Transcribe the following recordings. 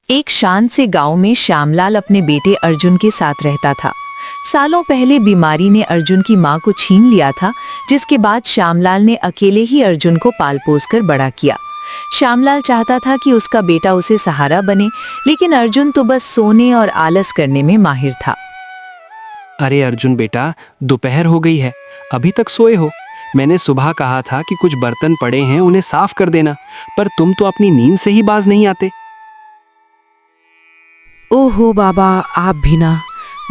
एक शांत से गांव में श्यामलाल अपने बेटे अर्जुन के साथ रहता था। सालों पहले बीमारी ने अर्जुन की मां को छीन लिया था, जिसके बाद श्यामलाल ने अकेले ही अर्जुन को पाल पोस कर बड़ा किया। श्यामलाल चाहता था कि उसका बेटा उसे सहारा बने, लेकिन अर्जुन तो बस सोने और आलस करने में माहिर था। अरे अर्जुन बेटा, दोपहर हो गई है, अभी तक सोए हो। मैंने सुबह कहा था कि कुछ बर्तन पड़े हैं, उन्हें साफ कर देना, पर तुम तो अपनी नींद से ही बाज नहीं आते। ओहो बाबा, आप भी ना।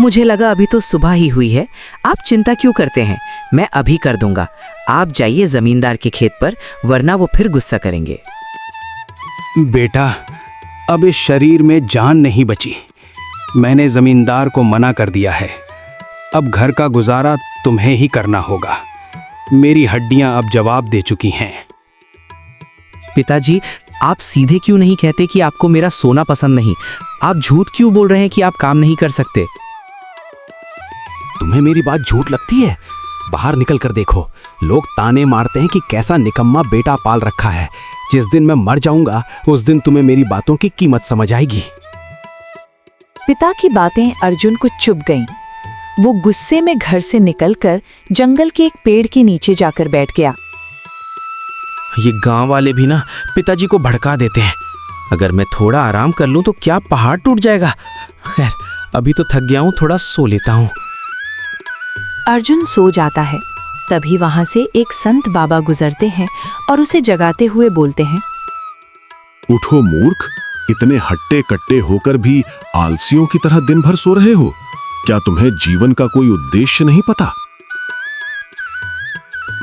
मुझे लगा अभी तो सुबह ही हुई है। आप चिंता क्यों करते हैं, मैं अभी कर दूंगा। आप जाइए जमींदार के खेत पर, वरना वो फिर गुस्सा करेंगे। बेटा, अब इस शरीर में जान नहीं बची। मैंने जमींदार को मना कर दिया है। अब घर का गुजारा तुम्हें ही करना होगा। मेरी हड्डियां अब जवाब दे चुकी हैं। पिताजी, आप सीधे क्यों नहीं कहते कि आपको मेरा सोना पसंद नहीं? आप झूठ क्यों बोल रहे हैं कि आप काम नहीं कर सकते? तुम्हें मेरी बात झूठ लगती है? बाहर निकल कर देखो, लोग ताने मारते हैं कि कैसा निकम्मा बेटा पाल रखा है। जिस दिन मैं मर जाऊंगा, उस दिन तुम्हें मेरी बातों की कीमत समझ आएगी। पिता की बातें अर्जुन को चुभ गईं। वो गुस्से में घर से निकलकर जंगल के एक पेड़ के नीचे जाकर बैठ गया। ये गांव वाले भी ना पिताजी को भड़का देते हैं। अगर मैं थोड़ा आराम कर लूं तो क्या पहाड़ टूट जाएगा। खैर, अभी तो थक गया हूं, थोड़ा सो लेता हूं। अर्जुन सो जाता है। तभी वहां से एक संत बाबा गुजरते हैं और उसे जगाते हुए बोलते हैं, उठो मूर्ख, इतने हट्टे कट्टे होकर भी आलसियों की तरह दिन भर सो रहे हो। क्या तुम्हें जीवन का कोई उद्देश्य नहीं पता?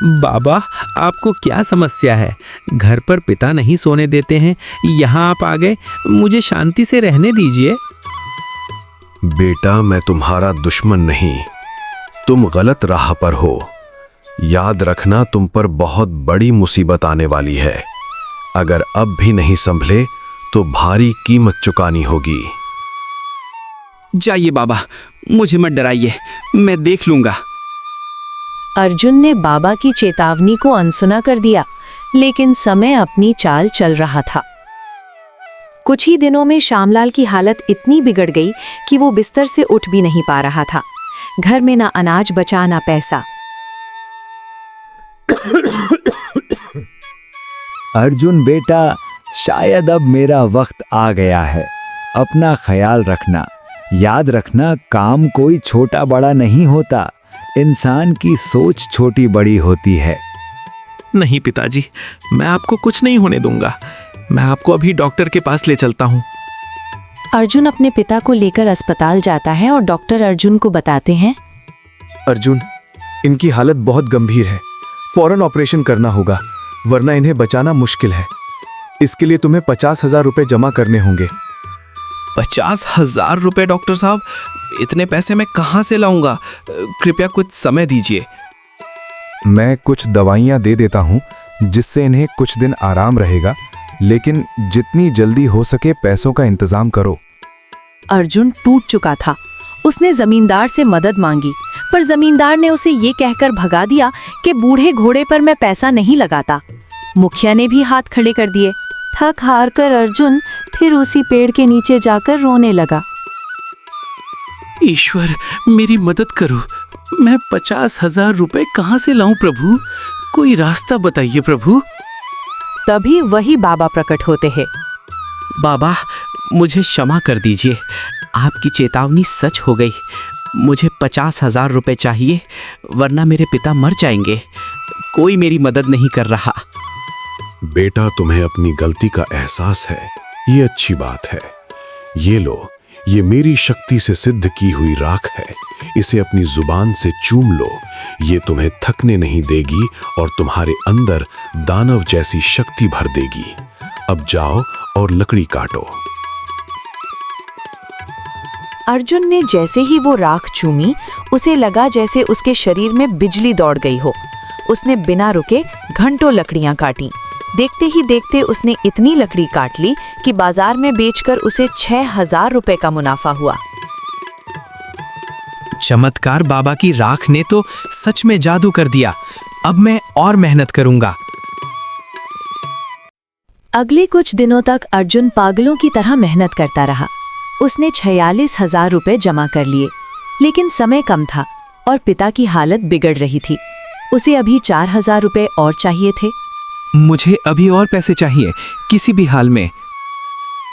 बाबा, आपको क्या समस्या है? घर पर पिता नहीं सोने देते हैं, यहाँ आप आ गए। मुझे शांति से रहने दीजिए। बेटा, मैं तुम्हारा दुश्मन नहीं, तुम गलत राह पर हो। याद रखना, तुम पर बहुत बड़ी मुसीबत आने वाली है। अगर अब भी नहीं संभले तो भारी कीमत चुकानी होगी। जाइए बाबा, मुझे मत डराइए, मैं देख लूंगा। अर्जुन ने बाबा की चेतावनी को अनसुना कर दिया, लेकिन समय अपनी चाल चल रहा था। कुछ ही दिनों में श्यामलाल की हालत इतनी बिगड़ गई कि वो बिस्तर से उठ भी नहीं पा रहा था। घर में ना अनाज बचा ना पैसा। अर्जुन बेटा, शायद अब मेरा वक्त आ गया है। अपना ख्याल रखना। याद रखना, काम कोई छोटा बड़ा नहीं होता। इंसान की सोच छोटी बड़ी होती है। नहीं पिताजी, मैं आपको कुछ नहीं होने दूंगा। मैं आपको अभी डॉक्टर के पास ले चलता हूँ। अर्जुन अपने पिता को लेकर अस्पताल जाता है और डॉक्टर अर्जुन को बताते हैं, अर्जुन, इनकी हालत बहुत गंभीर है। फौरन ऑपरेशन करना होगा, वरना इन्हें बचाना मुश्किल है। इसके लिए तुम्हें 50,000 रुपए जमा करने होंगे। 50,000 रुपए? डॉक्टर साहब, इतने पैसे मैं कहाँ से लाऊंगा? कृपया कुछ समय दीजिए। मैं कुछ दवाइयाँ दे देता हूँ, जिससे इन्हें कुछ दिन आराम रहेगा, लेकिन जितनी जल्दी हो सके पैसों का इंतजाम करो। अर्जुन टूट चुका था। उसने जमींदार से मदद मांगी, पर जमींदार ने उसे ये कहकर भगा दिया कि बूढ़े घोड़े पर मैं पैसा नहीं लगाता। मुखिया ने भी हाथ खड़े कर दिए। थक हार कर अर्जुन फिर उसी पेड़ के नीचे जाकर रोने लगा। ईश्वर, मेरी मदद करो। मैं 50,000 रुपए कहाँ से लाऊं प्रभु? कोई रास्ता बताइए प्रभु। तभी वही बाबा प्रकट होते हैं। बाबा, मुझे क्षमा कर दीजिए। आपकी चेतावनी सच हो गई। मुझे 50,000 रुपए चाहिए, वरना मेरे पिता मर जाएंगे। कोई मेरी मदद नहीं कर रहा। बेटा, तुम्हें अपनी गलती का एहसास है, ये अच्छी बात है। ये लो, ये मेरी शक्ति से सिद्ध की हुई राख है। इसे अपनी जुबान से चूम लो। ये तुम्हें थकने नहीं देगी और तुम्हारे अंदर दानव जैसी शक्ति भर देगी। अब जाओ और लकड़ी काटो। अर्जुन ने जैसे ही वो राख चूमी, उसे लगा जैसे उसके शरीर में बिजली दौड़ गई हो। उसने बिना रुके घंटों लकड़ियां काटी। देखते ही देखते उसने इतनी लकड़ी काट ली कि बाजार में बेचकर उसे 6,000 रुपए का मुनाफा हुआ। चमत्कार बाबा की राख ने तो सच में जादू कर दिया। अब मैं और मेहनत करूंगा। अगले कुछ दिनों तक अर्जुन पागलों की तरह मेहनत करता रहा। उसने 46,000 रुपए जमा कर लिए, लेकिन समय कम था और पिता की हालत बिगड़ रही थी। उसे अभी 4,000 रुपए और चाहिए थे। मुझे अभी और पैसे चाहिए, किसी भी हाल में।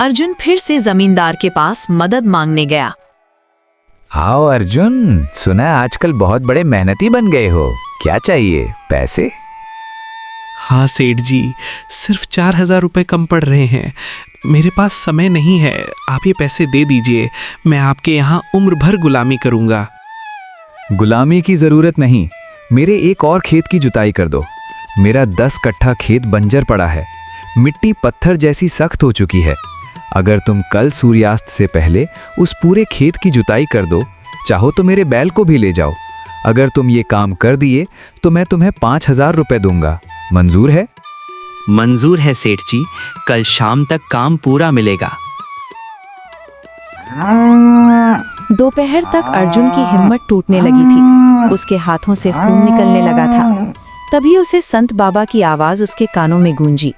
अर्जुन फिर से जमींदार के पास मदद मांगने गया। आओ अर्जुन, सुना है आजकल बहुत बड़े मेहनती बन गए हो, क्या चाहिए? पैसे? हाँ सेठ जी, सिर्फ 4,000 रुपए कम पड़ रहे हैं। मेरे पास समय नहीं है, आप ये पैसे दे दीजिए। मैं आपके यहाँ उम्र भर गुलामी करूँगा। गुलामी की जरूरत नहीं, मेरे एक और खेत की जुताई कर दो। मेरा 10 कट्ठा खेत बंजर पड़ा है, मिट्टी पत्थर जैसी सख्त हो चुकी है। अगर तुम कल सूर्यास्त से पहले उस पूरे खेत की जुताई कर दो, चाहो तो मेरे बैल को भी ले जाओ। अगर तुम ये काम कर दिए तो मैं तुम्हें 5,000 रुपए दूंगा। मंजूर है? मंजूर है सेठ जी, कल शाम तक काम पूरा मिलेगा। दोपहर तक अर्जुन की हिम्मत टूटने लगी थी, उसके हाथों से खून निकलने लगा था। तभी उसे संत बाबा की आवाज उसके कानों में गूंजी।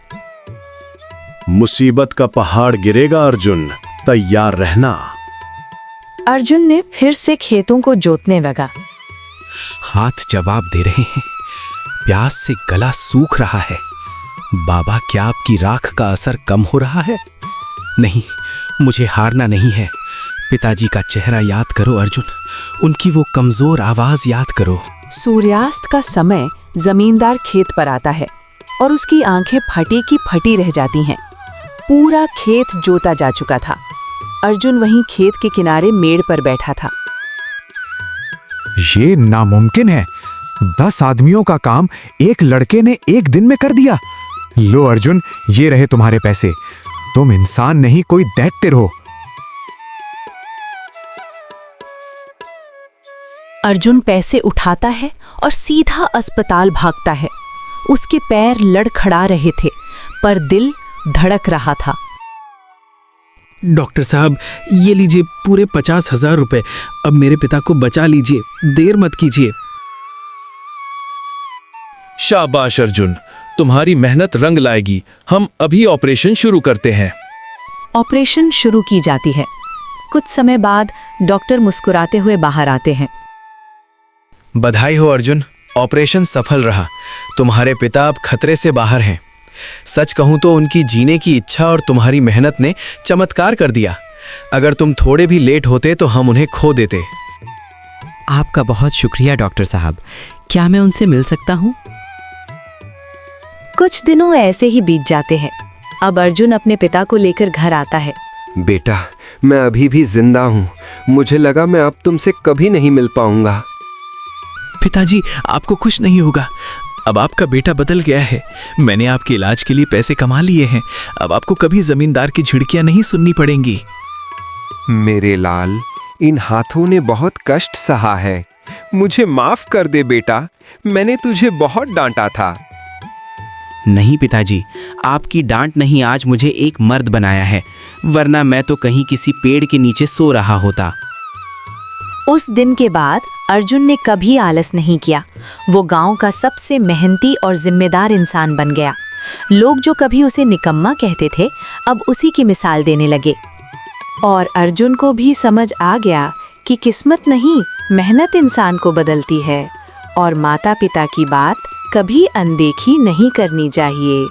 मुसीबत का पहाड़ गिरेगा अर्जुन, तैयार रहना। अर्जुन ने फिर से खेतों को जोतने लगा। हाथ जवाब दे रहे हैं, प्यास से गला सूख रहा है। बाबा, क्या आपकी राख का असर कम हो रहा है? नहीं, मुझे हारना नहीं है। पिताजी का चेहरा याद करो अर्जुन, उनकी वो कमजोर आवाज याद करो। सूर्यास्त का समय जमींदार खेत पर आता है और उसकी आंखें फटी की फटी रह जाती हैं। पूरा खेत जोता जा चुका था। अर्जुन वहीं खेत के किनारे मेड़ पर बैठा था। ये नामुमकिन है। 10 आदमियों का काम एक लड़के ने एक दिन में कर दिया। लो अर्जुन, ये रहे तुम्हारे पैसे। तुम इंसान नहीं, कोई दैत्य हो। अर्जुन पैसे उठाता है और सीधा अस्पताल भागता है। उसके पैर लड़खड़ा रहे थे, पर दिल धड़क रहा था। डॉक्टर साहब, ये लीजिए पूरे 50,000 रुपए। अब मेरे पिता को बचा लीजिए, देर मत कीजिए। शाबाश अर्जुन, तुम्हारी मेहनत रंग लाएगी। हम अभी ऑपरेशन शुरू करते हैं। ऑपरेशन शुरू की जाती है। कुछ समय बाद डॉक्टर मुस्कुराते हुए बाहर आते हैं। बधाई हो अर्जुन, ऑपरेशन सफल रहा। तुम्हारे पिता अब खतरे से बाहर हैं। सच कहूं तो उनकी जीने की इच्छा और तुम्हारी मेहनत ने चमत्कार कर दिया। अगर तुम थोड़े भी लेट होते तो हम उन्हें खो देते। आपका बहुत शुक्रिया डॉक्टर साहब, क्या मैं उनसे मिल सकता हूँ? कुछ दिनों ऐसे ही बीत जाते हैं। अब अर्जुन अपने पिता को लेकर घर आता है। बेटा, मैं अभी भी जिंदा हूँ। मुझे लगा मैं अब तुमसे कभी नहीं मिल पाऊंगा। पिताजी, आपको खुश नहीं होगा। अब आपका बेटा बदल गया है। मैंने आपके इलाज के लिए पैसे कमा लिए हैं। अब आपको कभी जमींदार की झिड़कियां नहीं सुननी पड़ेंगी। मेरे लाल, इन हाथों ने बहुत कष्ट सहा है। मुझे माफ कर दे बेटा, मैंने तुझे बहुत डांटा था। नहीं पिताजी, आपकी डांट नहीं आज मुझे एक मर्द बनाया है, वरना मैं तो कहीं किसी पेड़ के नीचे सो रहा होता। उस दिन के बाद अर्जुन ने कभी आलस नहीं किया। वो गांव का सबसे मेहनती और जिम्मेदार इंसान बन गया। लोग जो कभी उसे निकम्मा कहते थे, अब उसी की मिसाल देने लगे। और अर्जुन को भी समझ आ गया कि किस्मत नहीं, मेहनत इंसान को बदलती है और माता पिता की बात कभी अनदेखी नहीं करनी चाहिए।